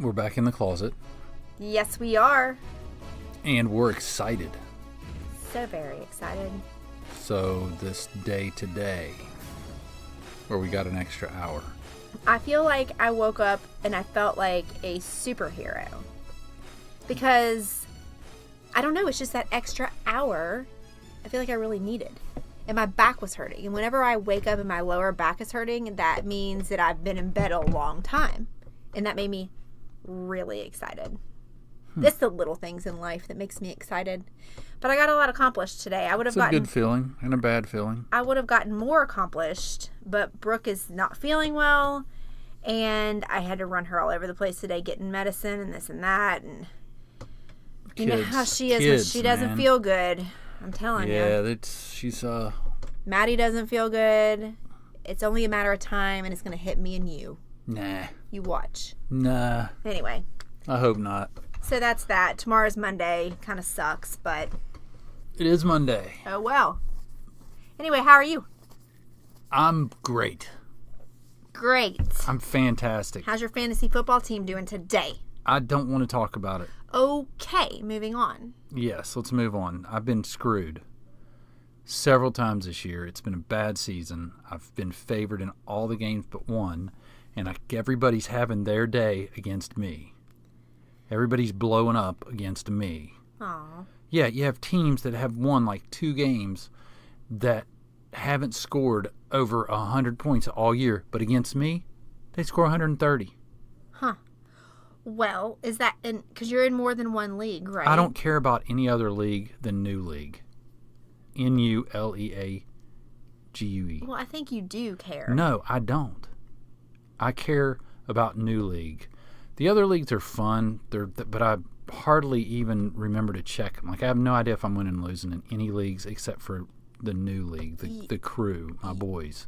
We're back in the closet. Yes, we are. And we're excited. So very excited. So this day today, where we got an extra hour. I feel like I woke up and I felt like a superhero. Because, I don't know, it's just that extra hour I feel like I really needed. And my back was hurting. And whenever I wake up and my lower back is hurting, that means that I've been in bed a long time. And that made me really excited. It's the little things in life that makes me excited. But I got a lot accomplished today. It's a good feeling and a bad feeling. I would have gotten more accomplished, but Brooke is not feeling well. And I had to run her all over the place today getting medicine and this and that. And you know how she is when she doesn't feel good. I'm telling you. Yeah, she's Maddie doesn't feel good. It's only a matter of time, and it's going to hit me and you. Nah. You watch. Nah. Anyway. I hope not. So that's that. Tomorrow's Monday. Kind of sucks, but... It is Monday. Oh, well. Anyway, how are you? I'm great. Great. I'm fantastic. How's your fantasy football team doing today? I don't want to talk about it. Okay, moving on. Yes, let's move on. I've been screwed several times this year. It's been a bad season. I've been favored in all the games but one, and everybody's having their day against me. Everybody's blowing up against me. Aw. Yeah, you have teams that have won like 2 games that haven't scored over 100 points all year, but against me, they score 130. Huh. Well, is that because you're in more than one league, right? I don't care about any other league than New League. Nuleague. Well, I think you do care. No, I don't. I care about New League. The other leagues are fun, but I hardly even remember to check them. Like, I have no idea if I'm winning and losing in any leagues except for the New League, the crew, my boys.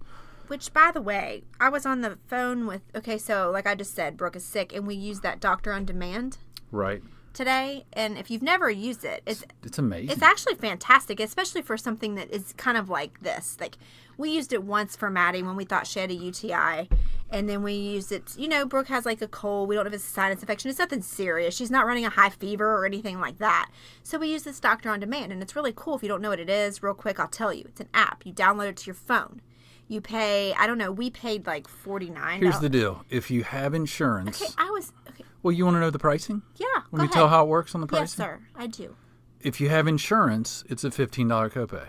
Which, by the way, I was on the phone with, okay, so like I just said, Brooke is sick, and we use that Doctor on Demand. Right. Today, and if you've never used it, it's amazing. It's actually fantastic, especially for something that is kind of like this. Like, we used it once for Maddie when we thought she had a UTI, and then we used it, Brooke has like a cold. We don't know if it's a sinus infection. It's nothing serious. She's not running a high fever or anything like that. So we use this Doctor on Demand, and it's really cool. If you don't know what it is, real quick, I'll tell you. It's an app. You download it to your phone. You pay, I don't know, we paid like $49. Here's the deal. If you have insurance. Okay. Well, you want to know the pricing? Yeah. Let me tell how it works on the pricing? Yes, sir. I do. If you have insurance, it's a $15 copay.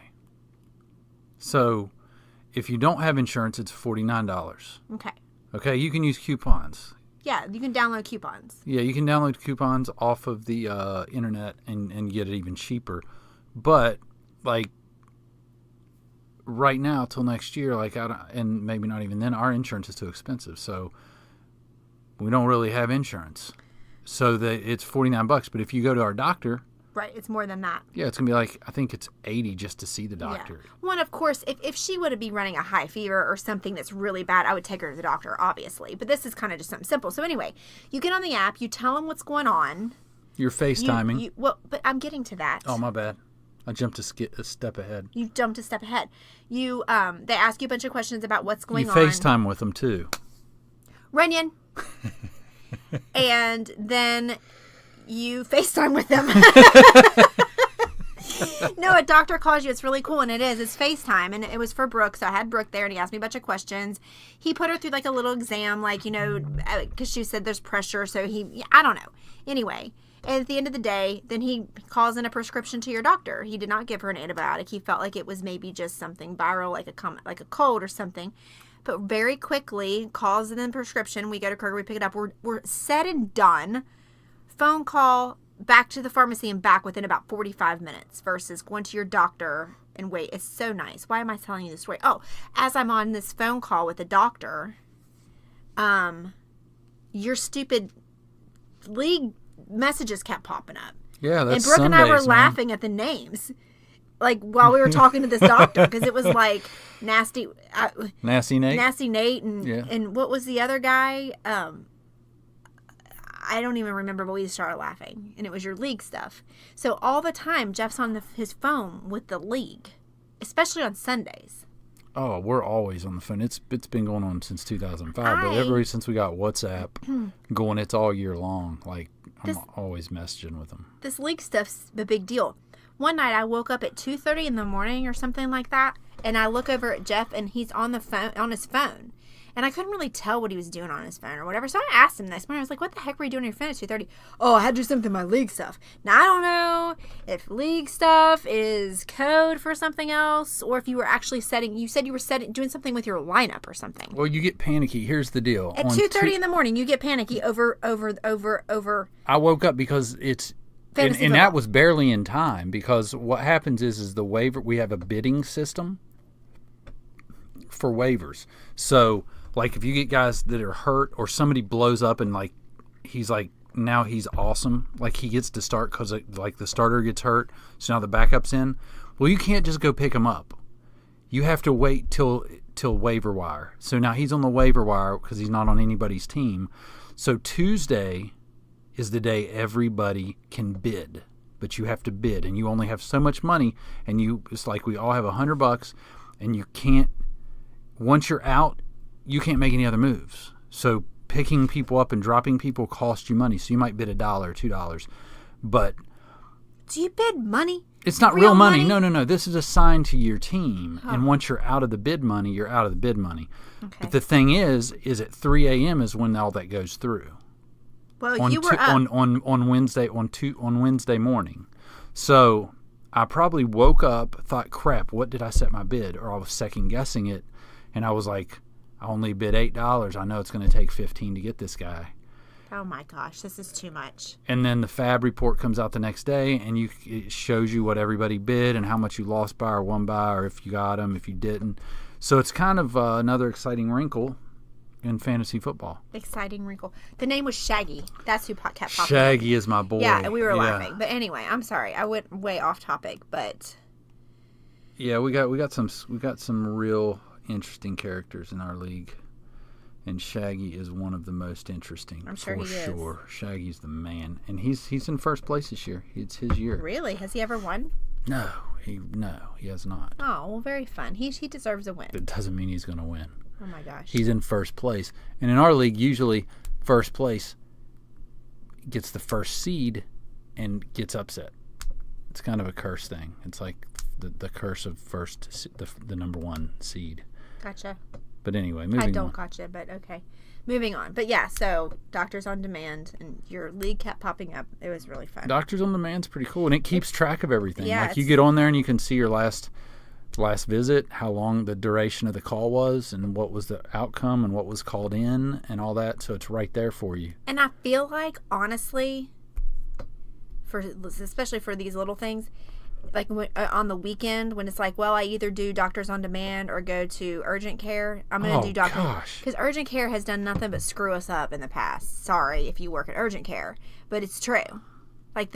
So if you don't have insurance, it's $49. Okay. Okay, you can use coupons. Yeah, you can download coupons. Yeah, you can download coupons off of the internet and get it even cheaper. But, like, right now till next year, and maybe not even then, our insurance is too expensive. So we don't really have insurance. So it's $49. But if you go to our doctor, right, it's more than that. Yeah, it's gonna be like, I think it's $80 just to see the doctor. Yeah. Well, and of course, if she would be running a high fever or something that's really bad, I would take her to the doctor, obviously. But this is kind of just something simple. So anyway, you get on the app, you tell them what's going on. You're FaceTiming. Well, but I'm getting to that. Oh, my bad. I jumped a step ahead. You jumped a step ahead. You they ask you a bunch of questions about what's going on. You FaceTime with them too. Runyon. And then you FaceTime with them. No, a doctor calls you. It's really cool, and it is. It's FaceTime, and it was for Brooke, so I had Brooke there, and he asked me a bunch of questions. He put her through, like, a little exam, like, because she said there's pressure, so I don't know. Anyway, and at the end of the day, then he calls in a prescription to your doctor. He did not give her an antibiotic. He felt like it was maybe just something viral, like a cold or something. But very quickly, calls in the prescription. We go to Kroger, we pick it up. We're said and done. Phone call back to the pharmacy and back within about 45 minutes versus going to your doctor and wait. It's so nice. Why am I telling you this story? Oh, as I'm on this phone call with the doctor, your stupid league messages kept popping up. Yeah, that's And Brooke Sundays, and I were man. laughing at the names. Like, while we were talking to this doctor, because it was like Nasty Nate, and what was the other guy? I don't even remember, but we started laughing, and it was your league stuff. So all the time, Jeff's on his phone with the league, especially on Sundays. Oh, we're always on the phone. It's been going on since 2005, but ever since we got WhatsApp going, it's all year long. Like, I'm always messaging with them. This league stuff's a big deal. One night I woke up at 2:30 in the morning or something like that, and I look over at Jeff, and he's on his phone. And I couldn't really tell what he was doing on his phone or whatever. So I asked him this morning. I was like, what the heck were you doing on your phone at 2:30? Oh, I had to do something with my league stuff. Now, I don't know if league stuff is code for something else or if you were actually you said you were doing something with your lineup or something. Well, you get panicky. Here's the deal. At 2:30 in the morning, you get panicky over. I woke up because it's... And that was barely in time, because what happens is the waiver... We have a bidding system for waivers. So... Like, if you get guys that are hurt or somebody blows up and, like, he's like, now he's awesome. Like, he gets to start because, like, the starter gets hurt. So now the backup's in. Well, you can't just go pick him up. You have to wait till waiver wire. So now he's on the waiver wire because he's not on anybody's team. So Tuesday is the day everybody can bid. But you have to bid. And you only have so much money. And it's like we all have $100. And you can't, once you're out, you can't make any other moves. So picking people up and dropping people costs you money. So you might bid $1 or $2. But do you bid money? It's not real money. No. This is assigned to your team. Oh. And once you're out of the bid money, you're out of the bid money. Okay. But the thing is at 3 a.m. is when all that goes through. Well, you were up. on Wednesday morning. So I probably woke up, thought, crap, what did I set my bid? Or I was second guessing it. And I was like, I only bid $8. I know it's going to take $15 to get this guy. Oh my gosh, this is too much. And then the FAB report comes out the next day, and it shows you what everybody bid and how much you lost by or won by, or if you got them, if you didn't. So it's kind of another exciting wrinkle in fantasy football. Exciting wrinkle. The name was Shaggy. That's who kept popping Shaggy is my boy. Yeah, and we were laughing. But anyway, I'm sorry, I went way off topic, but yeah, we got some real interesting characters in our league, and Shaggy is one of the most interesting. I'm sure he is. For sure. Shaggy's the man, and he's in first place this year. It's his year. Really? Has he ever won? No, he has not. Oh, well, very fun. He deserves a win. It doesn't mean he's going to win. Oh my gosh. He's in first place, and in our league, usually first place gets the first seed and gets upset. It's kind of a curse thing. It's like the curse of the number one seed. Gotcha. But anyway, moving on. I don't gotcha, but okay. Moving on. But yeah, so Doctors on Demand, and your league kept popping up. It was really fun. Doctors on Demand's pretty cool, and it keeps track of everything. Yeah, like you get on there and you can see your last visit, how long the duration of the call was, and what was the outcome, and what was called in, and all that. So it's right there for you. And I feel like, honestly, especially for these little things, like on the weekend when it's like, well, I either do Doctors on Demand or go to urgent care. I'm going to do Doctors. Because urgent care has done nothing but screw us up in the past. Sorry if you work at urgent care, but it's true. Like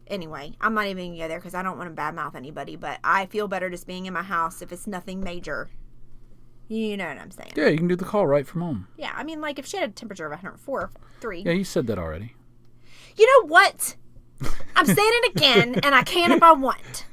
anyway, I'm not even going to go there because I don't want to badmouth anybody, but I feel better just being in my house if it's nothing major. You know what I'm saying? Yeah, you can do the call right from home. Yeah, I mean, like if she had a temperature of 104.3. Yeah, you said that already. You know what? I'm saying it again, and I can if I want.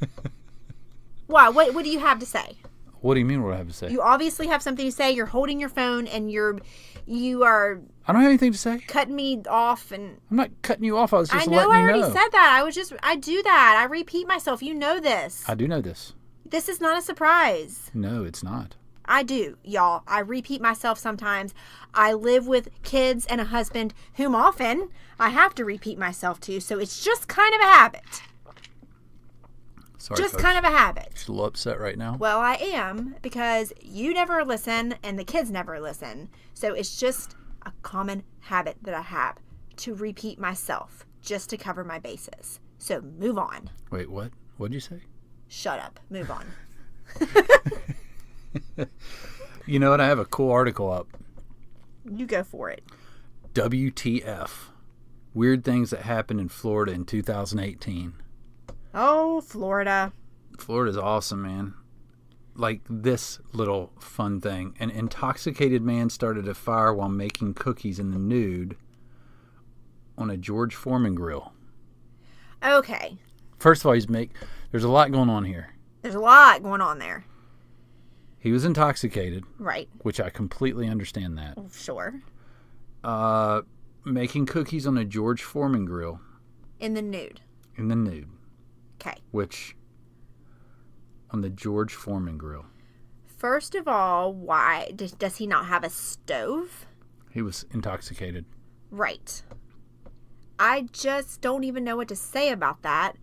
Why? What do you have to say? What do you mean what I have to say? You obviously have something to say. You're holding your phone, and you are... I don't have anything to say. Cutting me off, and... I'm not cutting you off. I was just letting you know. I already said that. I do that. I repeat myself. You know this. I do know this. This is not a surprise. No, it's not. I do, y'all. I repeat myself sometimes. I live with kids and a husband whom often I have to repeat myself to, so it's just kind of a habit. Sorry, just folks. kind of a habit. Just a little upset right now. Well, I am, because you never listen and the kids never listen. So it's just a common habit that I have to repeat myself just to cover my bases. So move on. Wait, what? What'd you say? Shut up. Move on. You know what? I have a cool article up. You go for it. WTF. Weird things that happened in Florida in 2018. Oh, Florida. Florida's awesome, man. Like this little fun thing. An intoxicated man started a fire while making cookies in the nude on a George Foreman grill. Okay. First of all, there's a lot going on here. There's a lot going on there. He was intoxicated, Right. which I completely understand that. Sure. Making cookies on a George Foreman grill. In the nude. In the nude. Okay. Which, on the George Foreman grill. First of all, why does he not have a stove? He was intoxicated. Right. I just don't even know what to say about that.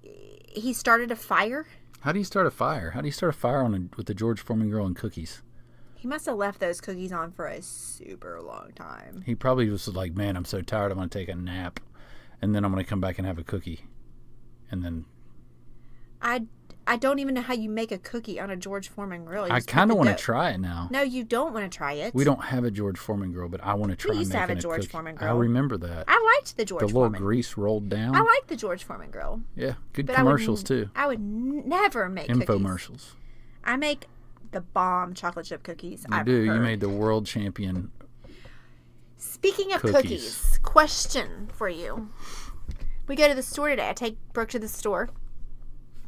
He started a fire. How do you start a fire? How do you start a fire with the George Foreman grill and cookies? He must have left those cookies on for a super long time. He probably was like, man, I'm so tired, I'm going to take a nap. And then I'm going to come back and have a cookie. And then... I don't even know how you make a cookie on a George Foreman grill. I kind of want to try it now. No, you don't want to try it. We don't have a George Foreman grill, but I want to try We used to have a making George cookie. Foreman grill. I remember that. I liked the George The little Foreman. grease rolled down. I like the George Foreman grill. Yeah, good But commercials too. I would never make cookies. Infomercials. I make the bomb chocolate chip cookies. You do. You made the world champion. Speaking of cookies. cookies, question for you. We go to the store today. I take Brooke to the store.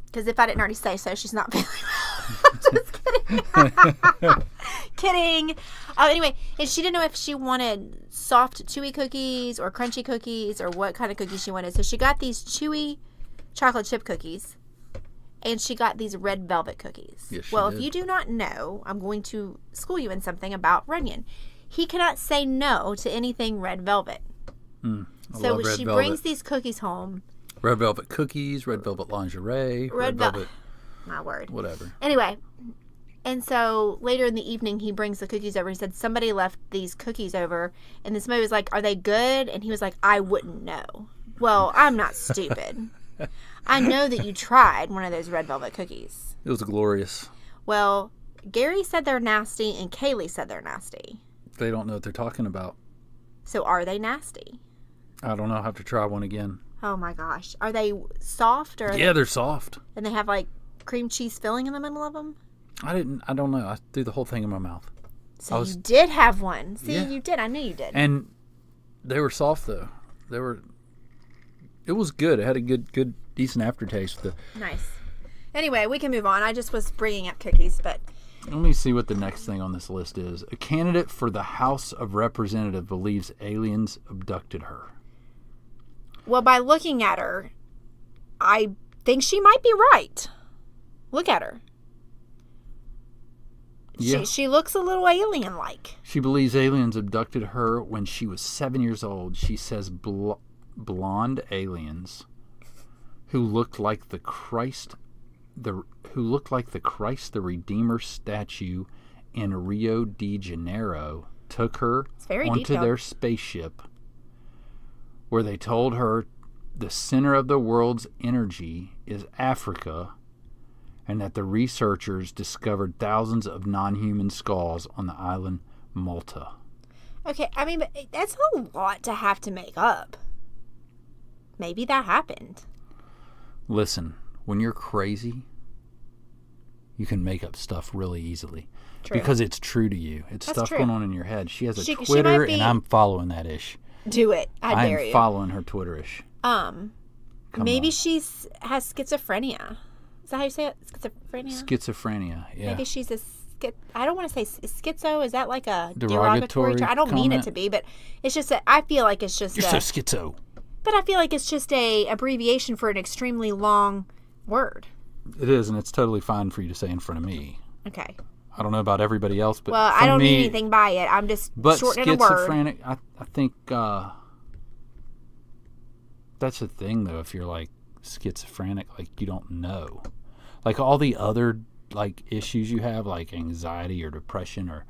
Because if I didn't already say so, she's not feeling well. I'm just kidding. Kidding. Anyway, and she didn't know if she wanted soft, chewy cookies or crunchy cookies or what kind of cookies she wanted. So she got these chewy chocolate chip cookies. And she got these red velvet cookies. Yes, she well, did. if you do not know, I'm going to school you in something about Runyon. He cannot say no to anything red velvet. So love red she velvet. brings these cookies home. Red velvet cookies, red velvet lingerie, red velvet, My word. whatever. Anyway, and so later in the evening, he brings the cookies over. He said, somebody left these cookies over. And then somebody was like, are they good? And he was like, I wouldn't know. Well, I'm not stupid. I know that you tried one of those red velvet cookies. It was glorious. Well, Gary said they're nasty and Kaylee said they're nasty. They don't know what they're talking about. So are they nasty? I don't know. I'll have to try one again. Oh my gosh. Are they soft or? Yeah, they're soft. And they have like cream cheese filling in the middle of them? I don't know. I threw the whole thing in my mouth. So you did have one. See, Yeah. you did. I knew you did. And they were soft though. It was good. It had a good, decent aftertaste. Nice. Anyway, we can move on. I just was bringing up cookies, but Let me see what the next thing on this list is. A candidate for the House of Representatives believes aliens abducted her. well, by looking at her, I think she might be right. Look at her. Yeah. She looks a little alien-like. She believes aliens abducted her when she was 7 years old. She says blonde aliens who looked like the Christ the Redeemer statue in Rio de Janeiro took her onto detailed. their spaceship, where they told her the center of the world's energy is Africa, and that the researchers discovered thousands of non-human skulls on the island Malta. Okay, I mean, but that's a lot to have to make up. Maybe that happened. Listen, when you're crazy, you can make up stuff really easily. True. Because it's true to you. It's That's stuff true. going on in your head. She has a She might Twitter, be- and I'm following that ish. Do it. I dare am you. following her Twitter-ish. Come Maybe on. she's has schizophrenia. Is that how you say it? Schizophrenia? Schizophrenia, yeah. Maybe she's I don't want to say schizo. Is that like a Derogatory term? I don't mean it comment? to be, but it's just that I feel like it's just You're so schizo. but I feel like it's just a abbreviation for an extremely long word. It is, and it's totally fine for you to say in front of me. Okay. I don't know about everybody else, but Well, for I don't me, mean anything by it. I'm just But shortening a word. schizophrenic, I think that's the thing, though. If you're like schizophrenic, like you don't know, like all the other like issues you have, like anxiety or depression, or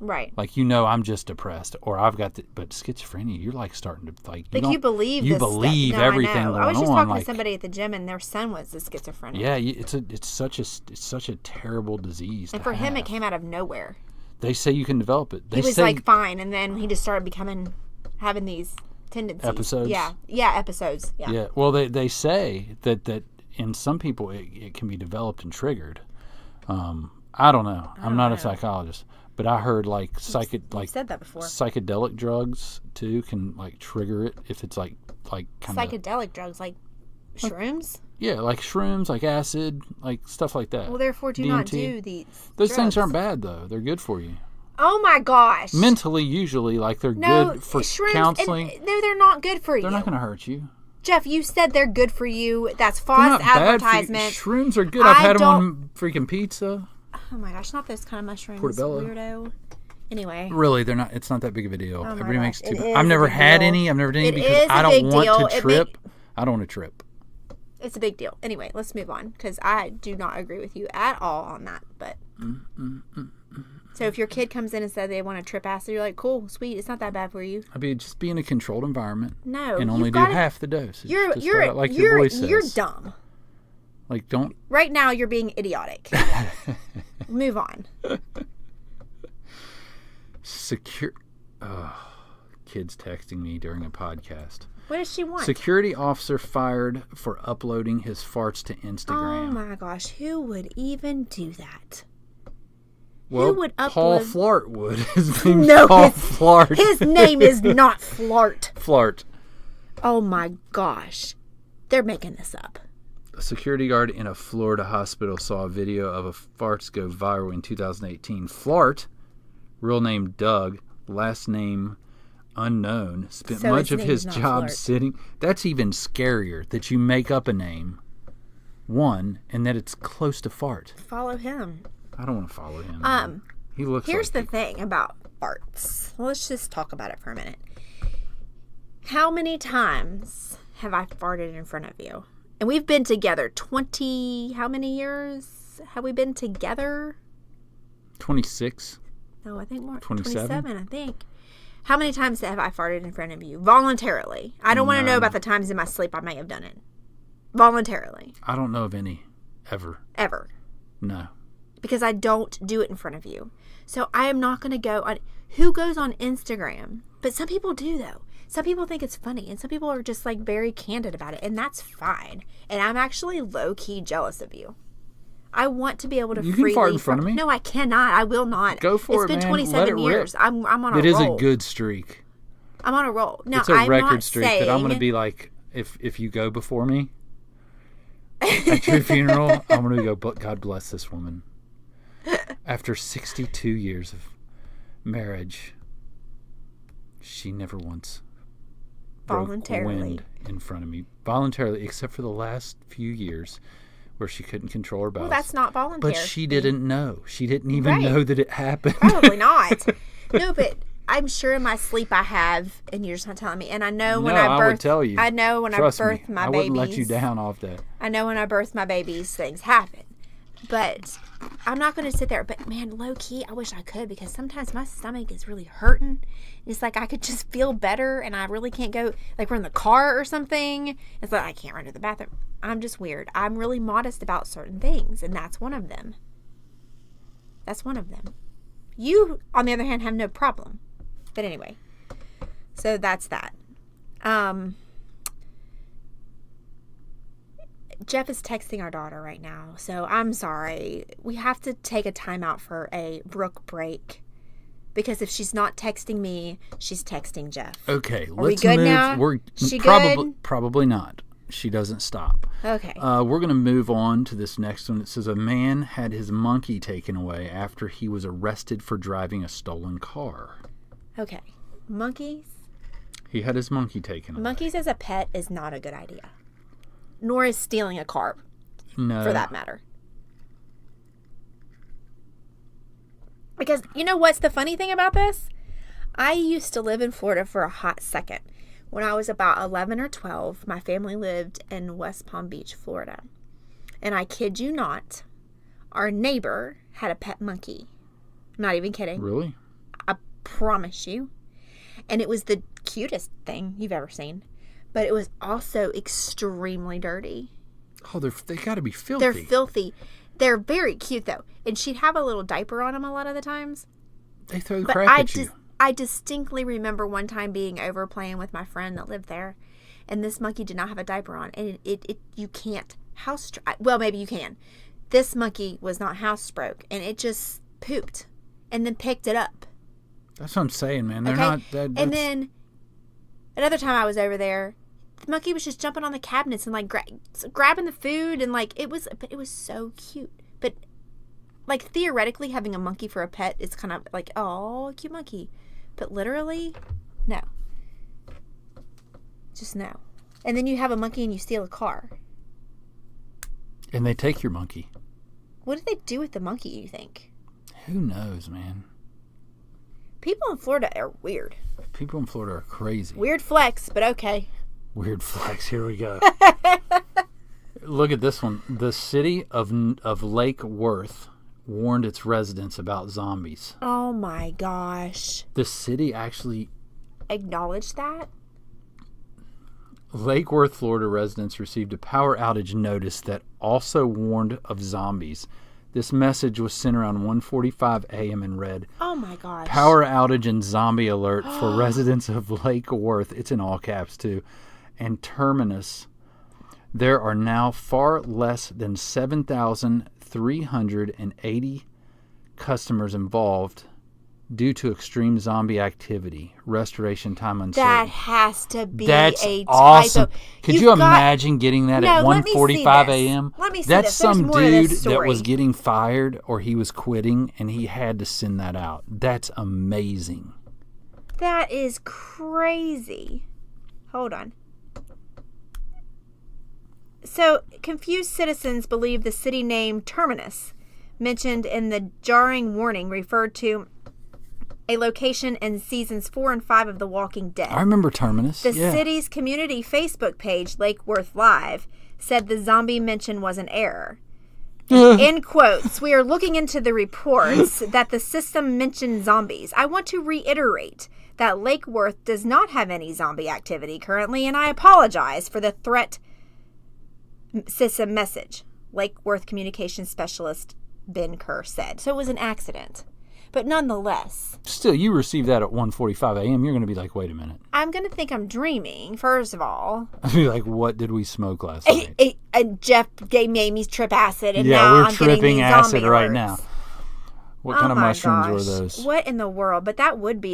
Right. like I'm just depressed, or I've got but schizophrenia, you're like starting to like You believe you this believe stuff. No, everything I know. going I was just on, talking like, to somebody at the gym, and their son was a schizophrenic. yeah, it's such a terrible disease. And to for him, it have. came out of nowhere. They say you can develop it. They He was say, like fine, and then he just started having these tendencies. Episodes? Yeah, episodes. Yeah. Yeah, well, they say that in some people it can be developed and triggered. I don't know. I'm not a psychologist, but I heard like You've said that before. psychedelic drugs too can like trigger it if it's like kind of Psychedelic drugs, like Shrooms? Yeah, like shrooms, like acid, like stuff like that. Well, therefore, do not do these. Those drugs. things aren't bad, though. They're good for you. Oh, my gosh. Mentally, usually, like they're good for shrooms, counseling. No, they're not good for you. They're not going to hurt you. Jeff, you said they're good for you. That's They're false not bad for you. advertisement. Shrooms are good. I've had them on freaking pizza. Oh, my gosh. Not those kind of mushrooms. Portobello. Weirdo. Anyway. Really, they're not. It's not that big of a deal. Oh Everybody makes gosh, too. I've never had any. I've never done any because I don't want to trip. I don't want to trip. It's a big deal. Anyway, let's move on because I do not agree with you at all on that. But so if your kid comes in and says they want to trip acid, you're like, cool, sweet, it's not that bad for you. I'd be just be in a controlled environment. No, and only do half the dose. You're dumb. Like don't. Right now, you're being idiotic. Move on. Kids texting me during a podcast. What does she want? Security officer fired for uploading his farts to Instagram. Oh my gosh, who would even do that? Well, who would upload? Paul Flart would. His name's Paul Flart. His name is not Flart. Flart. Oh my gosh. They're making this up. A security guard in a Florida hospital saw a video of a farts go viral in 2018. Flart, real name Doug, last name unknown, spent much of his job sitting. That's even scarier that you make up a name, one, and that it's close to fart. Follow him. I don't want to follow him. He looks. Here's the thing about farts. Let's just talk about it for a minute. How many times have I farted in front of you? And we've been together 20. How many years have we been together? 26. No, I think more. 27. I think. How many times have I farted in front of you? Voluntarily. I don't want to know about the times in my sleep I may have done it. Voluntarily. I don't know of any. Ever. Ever. No. Because I don't do it in front of you. So I am not going to go on. Who goes on Instagram? But some people do, though. Some people think it's funny. And some people are just like very candid about it. And that's fine. And I'm actually low-key jealous of you. I want to be able to freely... You can fart in front of me. No, I cannot. I will not. Go for it, man. It's been 27 years. I'm on a roll. It is a good streak. I'm on a roll. Now, it's a record streak that I'm going to be like, if you go before me at your funeral, I'm going to go, but God bless this woman. After 62 years of marriage, she never once voluntarily broke wind in front of me. Voluntarily, except for the last few years where she couldn't control her bowels. Well, that's not voluntary. But she didn't know. She didn't even know that it happened. Probably not. No, but I'm sure in my sleep I have, and you're just not telling me. And I know when I birth, I would tell you. I know when Trust I birth me, my I babies. wouldn't let you down off that. I know when I birth my babies, things happen. But I'm not going to sit there. But man, low key, I wish I could, because sometimes my stomach is really hurting. It's like I could just feel better, and I really can't go. Like we're in the car or something. It's like I can't run to the bathroom. I'm just weird. I'm really modest about certain things, and that's one of them. That's one of them. You, on the other hand, have no problem. But anyway, so that's that. Jeff is texting our daughter right now, so I'm sorry. We have to take a time out for a Brooke break, because if she's not texting me, she's texting Jeff. Okay, Are we good move. Now? We're she probably not. She doesn't stop. Okay. We're going to move on to this next one. It says a man had his monkey taken away after he was arrested for driving a stolen car. Okay. Monkeys? He had his monkey taken away. Monkeys as a pet is not a good idea. Nor is stealing a car, no, for that matter. Because, you know what's the funny thing about this? I used to live in Florida for a hot second. When I was about 11 or 12, my family lived in West Palm Beach, Florida. And I kid you not, our neighbor had a pet monkey. I'm not even kidding. Really? I promise you. And it was the cutest thing you've ever seen. But it was also extremely dirty. Oh, they got to be filthy. They're filthy. They're very cute, though. And she'd have a little diaper on them a lot of the times. They throw crap at you. I distinctly remember one time being over playing with my friend that lived there. And this monkey did not have a diaper on. And you can't well, maybe you can. This monkey was not housebroke. And it just pooped. And then picked it up. That's what I'm saying, man. They're okay? not... And then another time I was over there, the monkey was just jumping on the cabinets and like grabbing the food and like it was so cute. But like theoretically, having a monkey for a pet is kind of like, oh, cute monkey. But literally, no. Just no. And then you have a monkey and you steal a car. And they take your monkey. What do they do with the monkey, you think? Who knows, man? People in Florida are weird. People in Florida are crazy. Weird flex, but okay. Weird flex. Here we go. Look at this one. The city of Lake Worth warned its residents about zombies. Oh my gosh. The city actually acknowledged that? Lake Worth, Florida residents received a power outage notice that also warned of zombies. This message was sent around 1:45 a.m. and read, oh my gosh. Power outage and zombie alert for residents of Lake Worth. It's in all caps too. And Terminus. There are now far less than 7,380 customers involved due to extreme zombie activity. Restoration time uncertain. That has to be That's a awesome. typo. Could you imagine getting that at 1:45 a.m.? Let me see That's this. There's some more to dude this that story. was getting fired or he was quitting and he had to send that out. That's amazing. That is crazy. Hold on. So, confused citizens believe the city name Terminus, mentioned in the jarring warning, referred to a location in seasons 4 and 5 of The Walking Dead. I remember Terminus. The city's community Facebook page, Lake Worth Live, said the zombie mention was an error. In quotes, we are looking into the reports that the system mentioned zombies. I want to reiterate that Lake Worth does not have any zombie activity currently, and I apologize for the threat system message. Lake Worth communications specialist Ben Kerr said. So it was an accident. But nonetheless. Still, you received that at 1:45 a.m. You're going to be like, wait a minute. I'm going to think I'm dreaming, first of all. I'll be like, what did we smoke last night? Jeff made me trip acid, and yeah, now we're I'm getting tripping these acid zombie right alerts. now. What kind of mushrooms were gosh. those? What in the world? But that would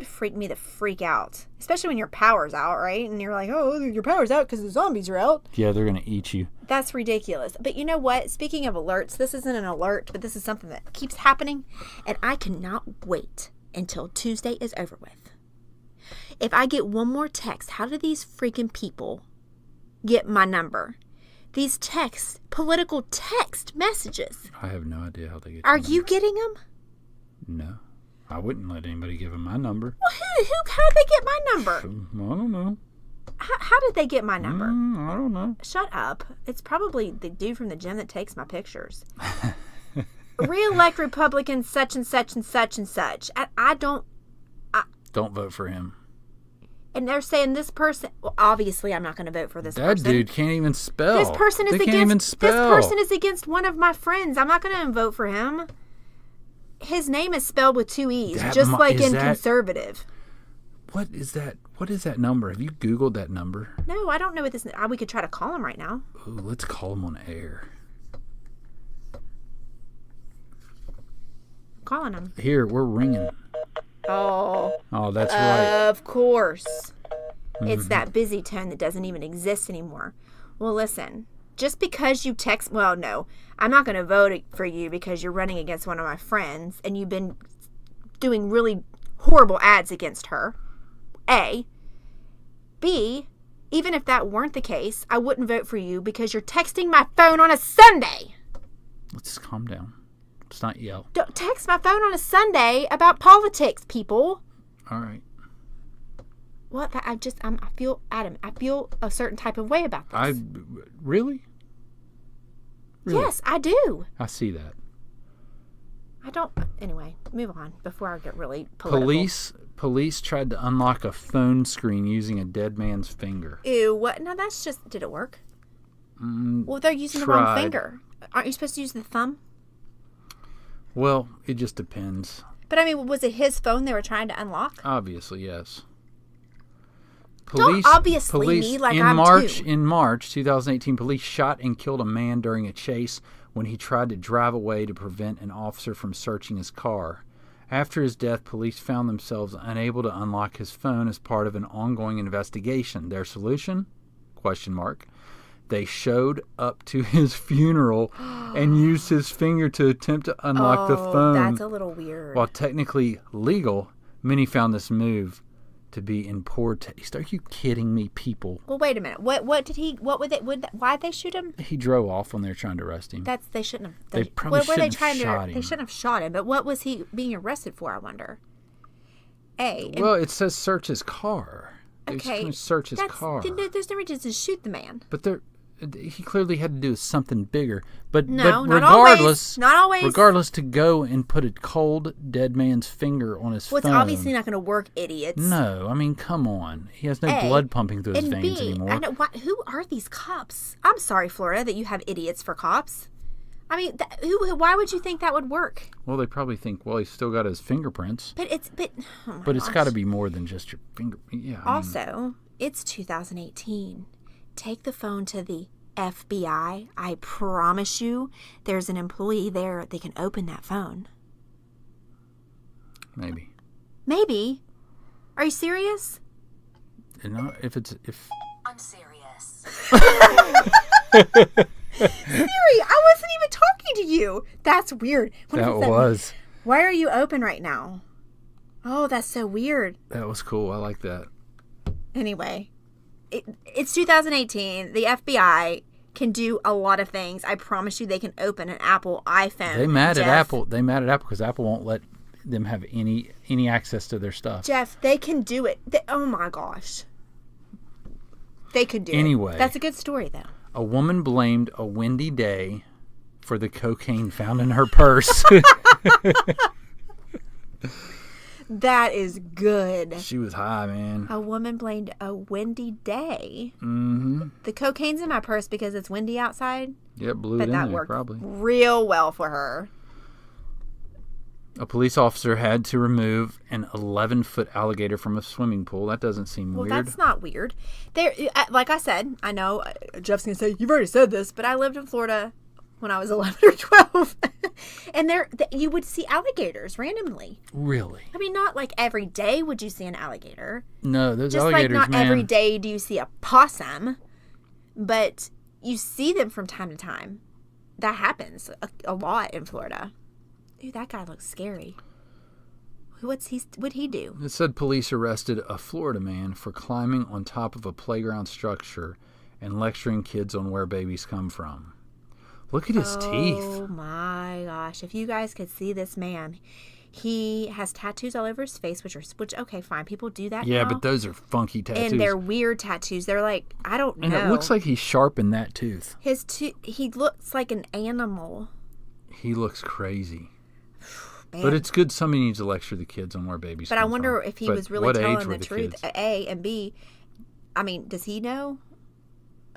freak me the freak out. Especially when your power's out, right? And you're like, oh, your power's out because the zombies are out. Yeah, they're going to eat you. That's ridiculous. But you know what? Speaking of alerts, this isn't an alert, but this is something that keeps happening. And I cannot wait until Tuesday is over with. If I get one more text, how do these freaking people get my number? These texts, political text messages. I have no idea how they get. Are you getting them? No, I wouldn't let anybody give them my number. Well, how did they get my number? I don't know. How did they get my number? I don't know. Shut up. It's probably the dude from the gym that takes my pictures. Re-elect Republican such and such and such and such. Don't vote for him. And they're saying this person. Well, obviously, I'm not going to vote for this person. That dude can't even spell. This person is Can't even spell. This person is against one of my friends. I'm not going to vote for him. His name is spelled with 2 E's, just like in conservative. What is that? What is that number? Have you Googled that number? No, I don't know what this. We could try to call him right now. Ooh, let's call him on air. Calling him. Here, we're ringing. Oh, that's right. Of course. It's that busy tone that doesn't even exist anymore. Well, listen, just because you text, well, no, I'm not going to vote for you because you're running against one of my friends and you've been doing really horrible ads against her. A. B, even if that weren't the case, I wouldn't vote for you because you're texting my phone on a Sunday. Let's calm down. Let's not yell. Don't text my phone on a Sunday about politics, people. All right. What? I feel, Adam, I feel a certain type of way about this. Really? Yes, I do. I see that. Anyway, move on before I get really political. Police tried to unlock a phone screen using a dead man's finger. Ew, what? No, that's just, did it work? Well, they're using the wrong finger. Aren't you supposed to use the thumb? Well, it just depends. But I mean, was it his phone they were trying to unlock? Obviously, yes. Don't obviously me like I'm too. In March 2018, police shot and killed a man during a chase when he tried to drive away to prevent an officer from searching his car. After his death, police found themselves unable to unlock his phone as part of an ongoing investigation. Their solution? They showed up to his funeral and used his finger to attempt to unlock the phone. That's a little weird. While technically legal, many found this move to be in poor taste. Are you kidding me, people? Well, wait a minute. Why'd they shoot him? He drove off when they were trying to arrest him. They shouldn't have. They probably shouldn't have shot him. They shouldn't have shot him. But what was he being arrested for, I wonder? Well, it says search his car. Okay. Search his car. There's no reason to shoot the man. But he clearly had to do something bigger. But not regardless, not always. Regardless, to go and put a cold dead man's finger on his phone. It's obviously not going to work, idiots. No, I mean, come on. He has no blood pumping through his veins anymore. I know, who are these cops? I'm sorry, Florida, that you have idiots for cops. I mean, why would you think that would work? Well, they probably think, he's still got his fingerprints. But it's got to be more than just your finger. Yeah. Also, it's 2018. Take the phone to the FBI. I promise you, there's an employee there. They can open that phone. Maybe. Are you serious? If I'm serious. Siri, I wasn't even talking to you. That's weird. That was. Why are you open right now? Oh, that's so weird. That was cool. I like that. Anyway, it's 2018. The FBI can do a lot of things. I promise you they can open an Apple iPhone. They mad at Apple because Apple won't let them have any access to their stuff. Jeff, they can do it. Oh my gosh. They could do it. Anyway. That's a good story, though. A woman blamed a windy day for the cocaine found in her purse. That is good. She was high, man. A woman blamed a windy day. Mm-hmm. The cocaine's in my purse because it's windy outside. Yeah, blew it in that there, worked probably. Real well for her. A police officer had to remove an 11-foot alligator from a swimming pool. That doesn't seem weird. Well, that's not weird. Like I said, I know Jeff's going to say, you've already said this, but I lived in Florida when I was 11 or 12. And you would see alligators randomly. Really? I mean, not like every day would you see an alligator. No, those Just alligators, like not man. every day do you see a possum, but you see them from time to time. That happens a lot in Florida. Dude, that guy looks scary. What'd he do? It said police arrested a Florida man for climbing on top of a playground structure and lecturing kids on where babies come from. Look at his teeth. Oh my gosh. If you guys could see this man, he has tattoos all over his face, which okay, fine. People do that Yeah, now. but those are funky tattoos. And they're weird tattoos. They're like, I don't know. And it looks like he sharpened that tooth. He looks like an animal. He looks crazy. Man. But it's good somebody needs to lecture the kids on where babies come from. But I wonder if he was really telling the truth. Kids? A, and B, I mean, does he know?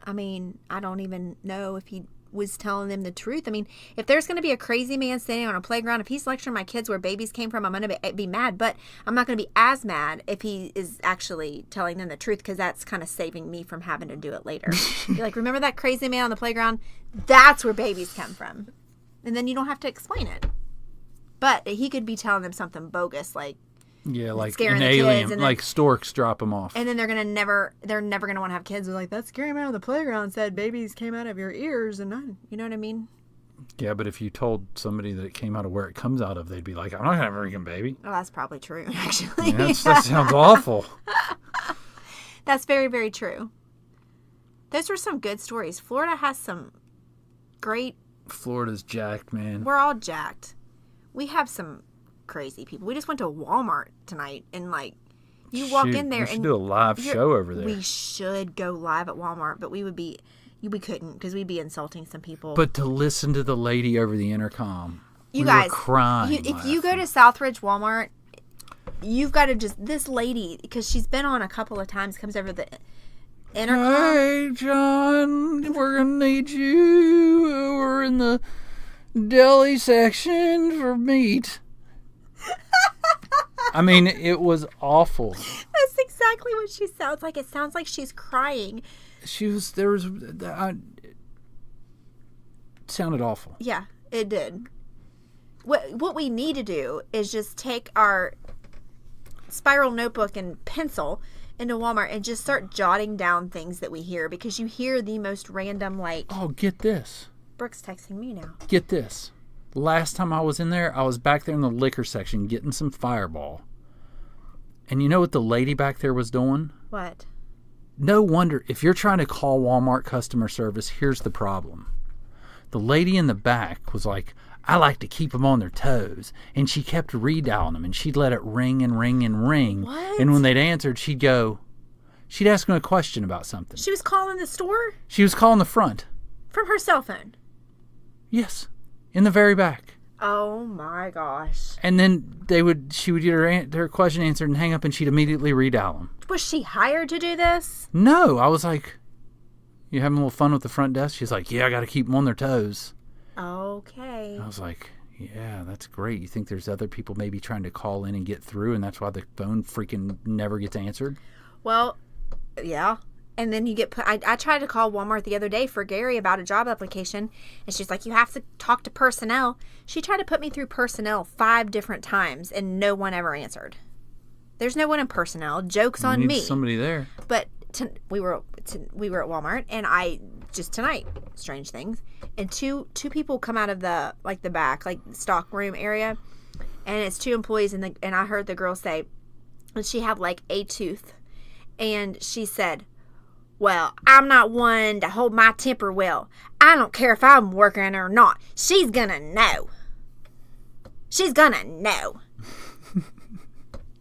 I mean, I don't even know if he was telling them the truth. I mean, if there's going to be a crazy man standing on a playground, if he's lecturing my kids where babies came from, I'm going to be mad. But I'm not going to be as mad if he is actually telling them the truth, because that's kind of saving me from having to do it later. Be like, remember that crazy man on the playground? That's where babies come from. And then you don't have to explain it. But he could be telling them something bogus, like like scaring an the alien, kids, and like storks drop them off. And then they're never gonna want to have kids. They're like, that scary man on the playground said babies came out of your ears, and you know what I mean? Yeah, but if you told somebody that it came out of where it comes out of, they'd be like, I'm not gonna have a freaking baby. Oh, that's probably true, actually. Yeah, that sounds awful. That's very, very true. Those were some good stories. Florida has some great. Florida's jacked, man. We're all jacked. We have some crazy people. We just went to Walmart tonight, and like, you walk in there we should and do a live show over there. We should go live at Walmart, but we couldn't, because we'd be insulting some people. But to listen to the lady over the intercom, you we guys were crying. If you go to Southridge Walmart, you've got to this lady, because she's been on a couple of times, comes over the intercom. Hey, John, we're gonna need you. We're in the deli section for meat. I mean, it was awful. That's exactly what she sounds like. It sounds like she's crying. It sounded awful. Yeah, it did. What we need to do is just take our spiral notebook and pencil into Walmart and just start jotting down things that we hear, because you hear the most random, like, Oh, get this. Brooke's texting me now. Get this. Last time I was in there, I was back there in the liquor section getting some Fireball. And you know what the lady back there was doing? What? No wonder. If you're trying to call Walmart customer service, here's the problem. The lady in the back was like, I like to keep them on their toes. And she kept redialing them, and she'd let it ring and ring and ring. What? And when they'd answered, she'd ask them a question about something. She was calling the store She was calling the front. from her cell phone. Yes. In the very back. Oh my gosh. And then she would get her question answered and hang up, and she'd immediately redial them. Was she hired to do this? No, I was like, you having a little fun with the front desk? She's like, yeah, I got to keep them on their toes. Okay. I was like, yeah, that's great. You think there's other people maybe trying to call in and get through, and that's why the phone freaking never gets answered? Well, yeah. And then you get put. I tried to call Walmart the other day for Gary about a job application, and she's like, you have to talk to personnel. She tried to put me through personnel 5 different times, and no one ever answered. There's no one in personnel. Joke's on me. Somebody there. But we were at Walmart, and I just tonight, strange things, and two people come out of the back, like stock room area, and it's 2 employees, and I heard the girl say, and she had like a tooth, and she said, well, I'm not one to hold my temper well. I don't care if I'm working or not. She's gonna know. She's gonna know.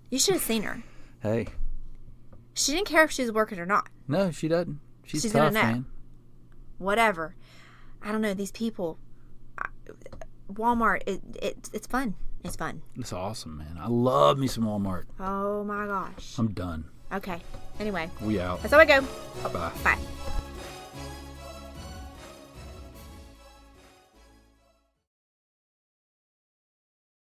You should have seen her. Hey. She didn't care if she was working or not. No, she doesn't. She's She's tough, gonna know. man. Whatever. I don't know. These people. Walmart. It's fun. It's fun. It's awesome, man. I love me some Walmart. Oh my gosh. I'm done. Okay. Anyway. We out. That's how I go. Bye. Bye.